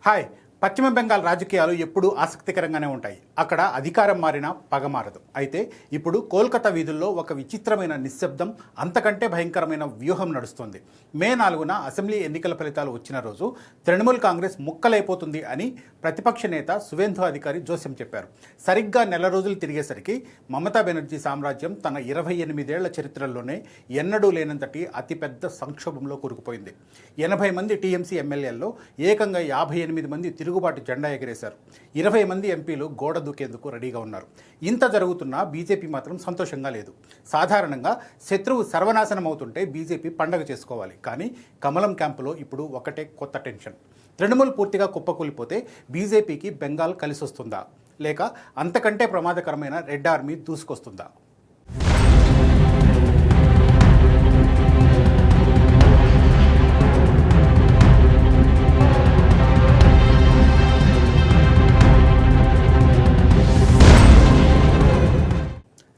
Hi. పశ్చిమ బెంగాల్ రాజకీయాలు ఎప్పుడూ ఆసక్తికరంగానే ఉంటాయి. అక్కడ అధికారం మారినా పగ మారదు. అయితే ఇప్పుడు కోల్కతా వీధుల్లో ఒక విచిత్రమైన నిశ్శబ్దం, అంతకంటే భయంకరమైన వ్యూహం నడుస్తోంది. మే 4న అసెంబ్లీ ఎన్నికల ఫలితాలు వచ్చిన రోజు తృణమూల్ కాంగ్రెస్ ముక్కలైపోతుంది అని ప్రతిపక్ష నేత సువేందు అధికారి జోస్యం చెప్పారు. సరిగ్గా నెల రోజులు తిరిగేసరికి మమతా బెనర్జీ సామ్రాజ్యం తన 28 ఏళ్ల చరిత్రలోనే ఎన్నడూ లేనంతటి అతిపెద్ద సంక్షోభంలో కూరుకుపోయింది. 80 మంది టీఎంసీ ఎమ్మెల్యేల్లో ఏకంగా 58 మంది తిరుగుబాటు జెండా ఎగరేశారు. 20 మంది ఎంపీలు గోడ దూకేందుకు రెడీగా ఉన్నారు. ఇంత జరుగుతున్నా బీజేపీ మాత్రం సంతోషంగా లేదు. సాధారణంగా శత్రువు సర్వనాశనం అవుతుంటే బీజేపీ పండగ చేసుకోవాలి. కానీ కమలం క్యాంపులో ఇప్పుడు ఒకటే కొత్త టెన్షన్. తృణమూల్ పూర్తిగా కుప్పకూలిపోతే బీజేపీకి బెంగాల్ కలిసొస్తుందా, లేక అంతకంటే ప్రమాదకరమైన రెడ్ ఆర్మీ దూసుకొస్తుందా?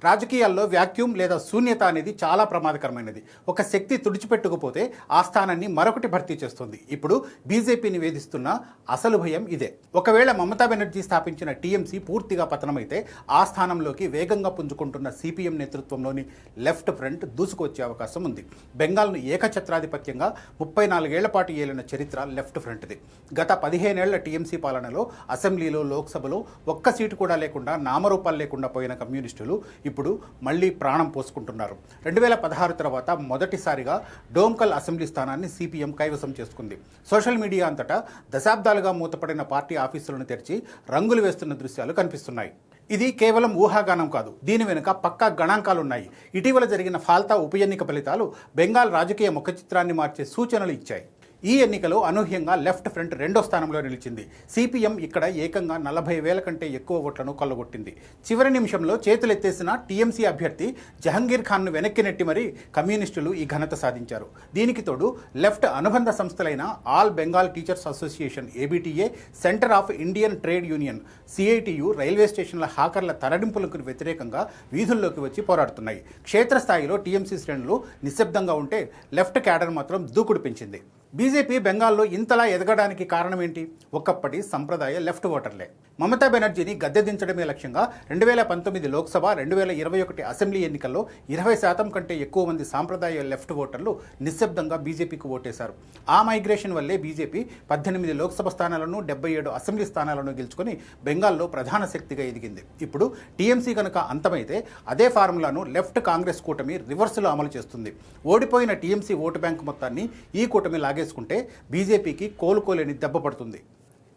రాజకీయాల్లో వ్యాక్యూమ్ లేదా శూన్యత అనేది చాలా ప్రమాదకరమైనది. ఒక శక్తి తుడిచిపెట్టుకుపోతే ఆ స్థానాన్ని మరొకటి భర్తీ చేస్తుంది. ఇప్పుడు బీజేపీని వేధిస్తున్న అసలు భయం ఇదే. ఒకవేళ మమతా బెనర్జీ స్థాపించిన టీఎంసీ పూర్తిగా పతనమైతే ఆ స్థానంలోకి వేగంగా పుంజుకుంటున్న సిపిఎం నేతృత్వంలోని లెఫ్ట్ ఫ్రంట్ దూసుకొచ్చే అవకాశం ఉంది. బెంగాల్ను ఏకఛత్రాధిపత్యంగా 34 ఏళ్ల పాటు ఏలిన చరిత్ర లెఫ్ట్ ఫ్రంట్ది. గత 15 ఏళ్ల టీఎంసీ పాలనలో అసెంబ్లీలో, లోక్సభలో ఒక్క సీటు కూడా లేకుండా, నామరూపాలు లేకుండా పోయిన కమ్యూనిస్టులు ఇప్పుడు మళ్ళీ ప్రాణం పోసుకుంటున్నారు. 2016 తర్వాత మొదటిసారిగా డోమ్కల్ అసెంబ్లీ స్థానాన్ని సిపిఎం కైవసం చేసుకుంది. సోషల్ మీడియా అంతటా దశాబ్దాలుగా మూతపడిన పార్టీ ఆఫీసులను తెరిచి రంగులు వేస్తున్న దృశ్యాలు కనిపిస్తున్నాయి. ఇది కేవలం ఊహాగానం కాదు. దీని వెనుక పక్కా గణాంకాలున్నాయి. ఇటీవల జరిగిన ఫాల్తా ఉప ఎన్నిక ఫలితాలు బెంగాల్ రాజకీయ ముఖచిత్రాన్ని మార్చే సూచనలు ఇచ్చాయి. ఈ ఎన్నికలో అనూహ్యంగా లెఫ్ట్ ఫ్రంట్ 2వ స్థానంలో నిలిచింది. సిపిఎం ఇక్కడ ఏకంగా 40,000 కంటే ఎక్కువ ఓట్లను కొల్లగొట్టింది. చివరి నిమిషంలో చేతులెత్తేసిన టీఎంసీ అభ్యర్థి జహంగీర్ ఖాన్ను వెనక్కి నెట్టి మరీ కమ్యూనిస్టులు ఈ ఘనత సాధించారు. దీనికి తోడు లెఫ్ట్ అనుబంధ సంస్థలైన all Bengal teachers association ABTA, centre of Indian trade union CITU railway స్టేషన్ల హాకర్ల తరలింపులకు వ్యతిరేకంగా వీధుల్లోకి వచ్చి పోరాడుతున్నాయి. క్షేత్రస్థాయిలో టీఎంసీ శ్రేణులు నిశ్శబ్దంగా ఉంటే లెఫ్ట్ క్యాడర్ మాత్రం దూకుడు పెంచింది. బీజేపీ బెంగాల్లో ఇంతలా ఎదగడానికి కారణం ఏంటి? ఒకప్పటి సంప్రదాయ లెఫ్ట్ ఓటర్లే. మమతా బెనర్జీని గద్దె దించడమే లక్ష్యంగా 2019 లోక్సభ, 2021 అసెంబ్లీ ఎన్నికల్లో 20% కంటే ఎక్కువ మంది సాంప్రదాయ లెఫ్ట్ ఓటర్లు నిశ్శబ్దంగా బీజేపీకి ఓటేశారు. ఆ మైగ్రేషన్ వల్లే బీజేపీ 18 లోక్సభ స్థానాలను, 77 అసెంబ్లీ స్థానాలను గెలుచుకొని బెంగాల్లో ప్రధాన శక్తిగా ఎదిగింది. ఇప్పుడు టీఎంసీ కనుక అంతమైతే అదే ఫార్ములాను లెఫ్ట్ కాంగ్రెస్ కూటమి రివర్స్లో అమలు చేస్తుంది. ఓడిపోయిన టీఎంసీ ఓటు బ్యాంకు మొత్తాన్ని ఈ కూటమి లాగేసుకుంటే బీజేపీకి కోలుకోలేని దెబ్బ పడుతుంది.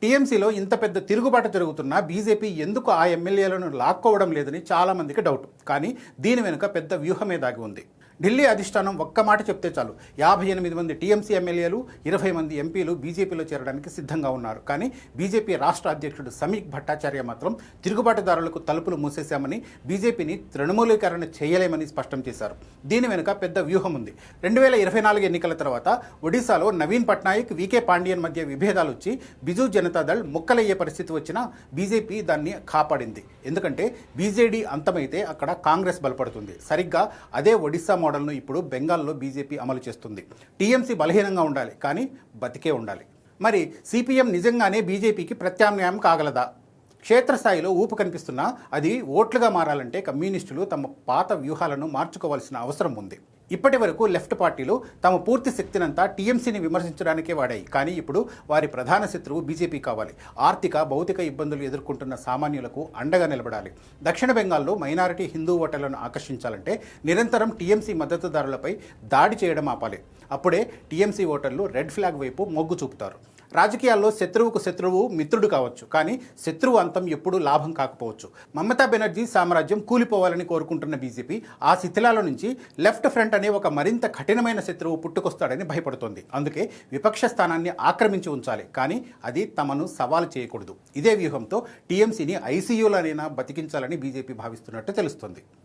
టీఎంసీలో ఇంత పెద్ద తిరుగుబాటు జరుగుతున్నా బీజేపీ ఎందుకు ఆ ఎమ్మెల్యేలను లాక్కోవడం లేదని చాలామందికి డౌట్. కానీ దీని వెనుక పెద్ద వ్యూహమే దాగి ఉంది. ఢిల్లీ అధిష్టానం ఒక్క మాట చెప్తే చాలు, 58 మంది టీఎంసీ ఎమ్మెల్యేలు, 20 మంది ఎంపీలు బీజేపీలో చేరడానికి సిద్ధంగా ఉన్నారు. కానీ బీజేపీ రాష్ట్ర అధ్యక్షుడు సమీక్ భట్టాచార్య మాత్రం తిరుగుబాటుదారులకు తలుపులు మూసేశామని, బీజేపీని తృణమూలీకరణ చేయలేమని స్పష్టం చేశారు. దీని వెనుక పెద్ద వ్యూహం ఉంది. 2024 ఎన్నికల తర్వాత ఒడిశాలో నవీన్ పట్నాయక్, వికే పాండియన్ మధ్య విభేదాలు వచ్చి బిజు జనతాదళ్ ముక్కలయ్యే పరిస్థితి వచ్చినా బీజేపీ దాన్ని కాపాడింది. ఎందుకంటే బీజేడీ అంతమైతే అక్కడ కాంగ్రెస్ బలపడుతుంది. సరిగ్గా అదే ఒడిశా మోడల్ను ఇప్పుడు బెంగాల్లో బీజేపీ అమలు చేస్తుంది. టీఎంసీ బలహీనంగా ఉండాలి, కానీ బతికే ఉండాలి. మరి సిపిఎం నిజంగానే బీజేపీకి ప్రత్యామ్నాయం కాగలదా? క్షేత్రస్థాయిలో ఊపు కనిపిస్తున్నా అది ఓట్లుగా మారాలంటే కమ్యూనిస్టులు తమ పాత వ్యూహాలను మార్చుకోవాల్సిన అవసరం ఉంది. ఇప్పటి వరకు లెఫ్ట్ పార్టీలు తమ పూర్తి శక్తినంతా టీఎంసీని విమర్శించడానికే వాడాయి. కానీ ఇప్పుడు వారి ప్రధాన శత్రువు బీజేపీ కావాలి. ఆర్థిక, భౌతిక ఇబ్బందులు ఎదుర్కొంటున్న సామాన్యులకు అండగా నిలబడాలి. దక్షిణ బెంగాల్లో మైనారిటీ హిందూ ఓటర్లను ఆకర్షించాలంటే నిరంతరం టీఎంసీ మద్దతుదారులపై దాడి చేయడం ఆపాలి. అప్పుడే టీఎంసీ ఓటర్లు రెడ్ ఫ్లాగ్ వైపు మొగ్గు చూపుతారు. రాజకీయాల్లో శత్రువుకు శత్రువు మిత్రుడు కావచ్చు, కానీ శత్రువు అంతం ఎప్పుడూ లాభం కాకపోవచ్చు. మమతా బెనర్జీ సామ్రాజ్యం కూలిపోవాలని కోరుకుంటున్న బీజేపీ ఆ శిథిలాల నుంచి లెఫ్ట్ ఫ్రంట్ అనే ఒక మరింత కఠినమైన శత్రువు పుట్టుకొస్తాడని భయపడుతోంది. అందుకే విపక్ష స్థానాన్ని ఆక్రమించి ఉంచాలి, కానీ అది తమను సవాలు చేయకూడదు. ఇదే వ్యూహంతో టీఎంసీని ఐసీయూలోనైనా బతికించాలని బీజేపీ భావిస్తున్నట్టు తెలుస్తోంది.